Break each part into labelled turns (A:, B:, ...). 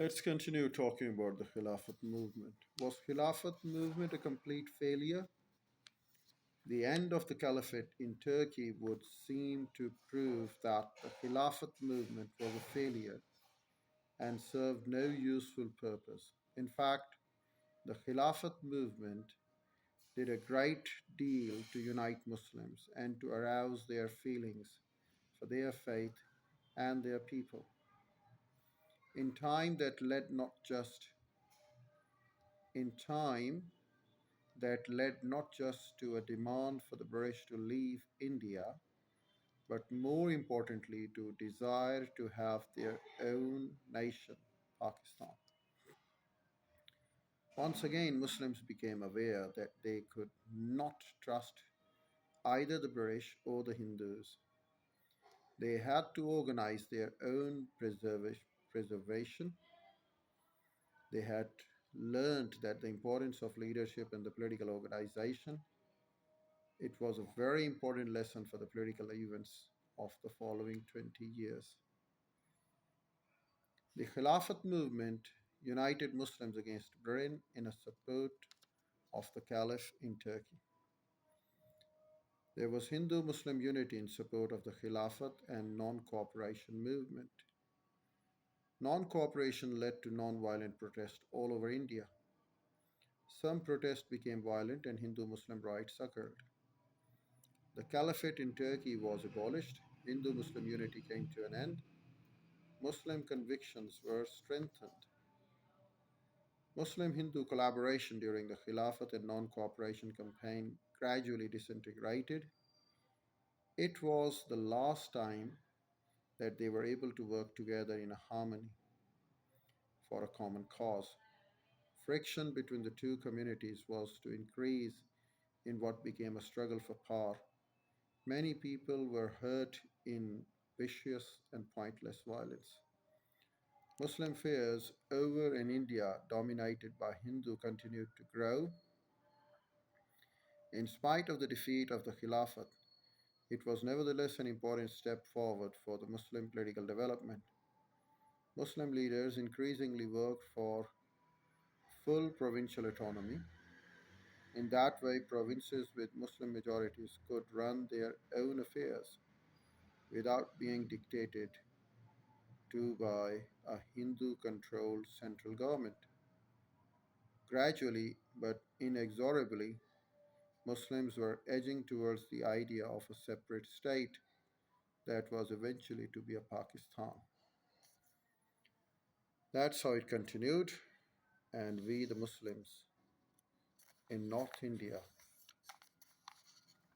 A: Let's continue talking about the Khilafat movement. Was Khilafat movement a complete failure? The end of the Caliphate in Turkey would seem to prove that the Khilafat movement was a failure and served no useful purpose. In fact, the Khilafat movement did a great deal to unite Muslims and to arouse their feelings for their faith and their people. In time that led not just in time that led not just to a demand for the British to leave India, but more importantly to desire to have their own nation, Pakistan. Once again, Muslims became aware that they could not trust either the British or the Hindus. They had to organize their own preservation. They had learned that the importance of leadership and the political organization. It was a very important lesson for the political events of the following 20 years. The Khilafat movement united Muslims against Britain in a support of the Caliph in Turkey. There was Hindu Muslim unity in support of the Khilafat and non cooperation movement. Non cooperation led to non violent protest all over India. Some protests became violent and Hindu Muslim riots occurred. The Caliphate in Turkey was abolished, Hindu Muslim unity came to an end, Muslim convictions were strengthened. Muslim Hindu collaboration during the Khilafat and non cooperation campaign gradually disintegrated. It was the last time that they were able to work together in a harmony for a common cause. Friction between the two communities was to increase in what became a struggle for power. Many people were hurt in vicious and pointless violence. Muslim fears over in India, dominated by Hindu, continued to grow. In spite of the defeat of the Khilafat, it was nevertheless an important step forward for the Muslim political development. Muslim leaders increasingly worked for full provincial autonomy. In that way, provinces with Muslim majorities could run their own affairs without being dictated to by a Hindu controlled central government. Gradually, but inexorably, Muslims were edging towards the idea of a separate state that was eventually to be a Pakistan. That's how it continued, and we, the Muslims in North India,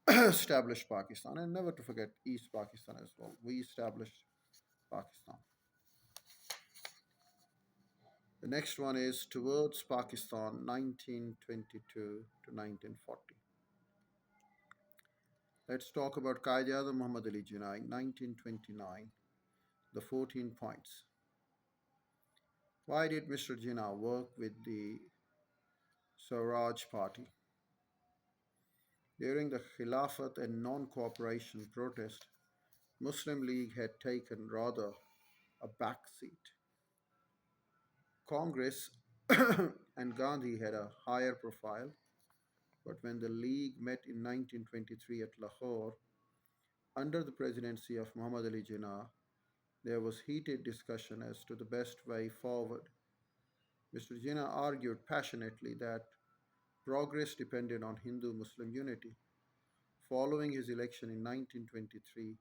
A: established Pakistan, and never to forget East Pakistan as well. We established Pakistan. The next one is Towards Pakistan 1922 to 1940. Let's talk about Qaid-e-Azam Muhammad Ali Jinnah in 1929, the 14 points. Why did Mr. Jinnah work with the Swaraj Party? During the Khilafat and non-cooperation protest, Muslim League had taken rather a back seat. Congress and Gandhi had a higher profile, but when the League met in 1923 at Lahore under the presidency of Muhammad Ali Jinnah, there was heated discussion as to the best way forward. Mr. Jinnah argued passionately that progress depended on Hindu Muslim unity. Following his election in 1923,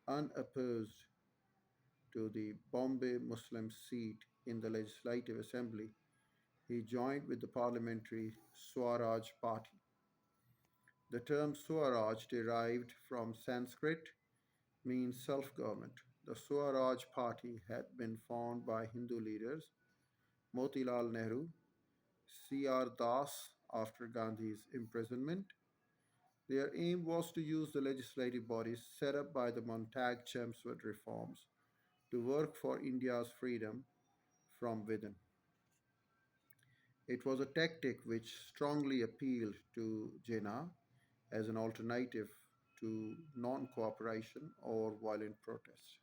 A: unopposed to the Bombay Muslim seat in the Legislative Assembly, he joined with the parliamentary Swaraj Party. The term Swaraj, derived from Sanskrit, means self government. The Swaraj Party had been formed by Hindu leaders Motilal Nehru, C.R. Das after Gandhi's imprisonment. Their aim was to use the legislative bodies set up by the Montague Chelmsford reforms to work for India's freedom from within. It was a tactic which strongly appealed to Jinnah as an alternative to non cooperation or violent protest.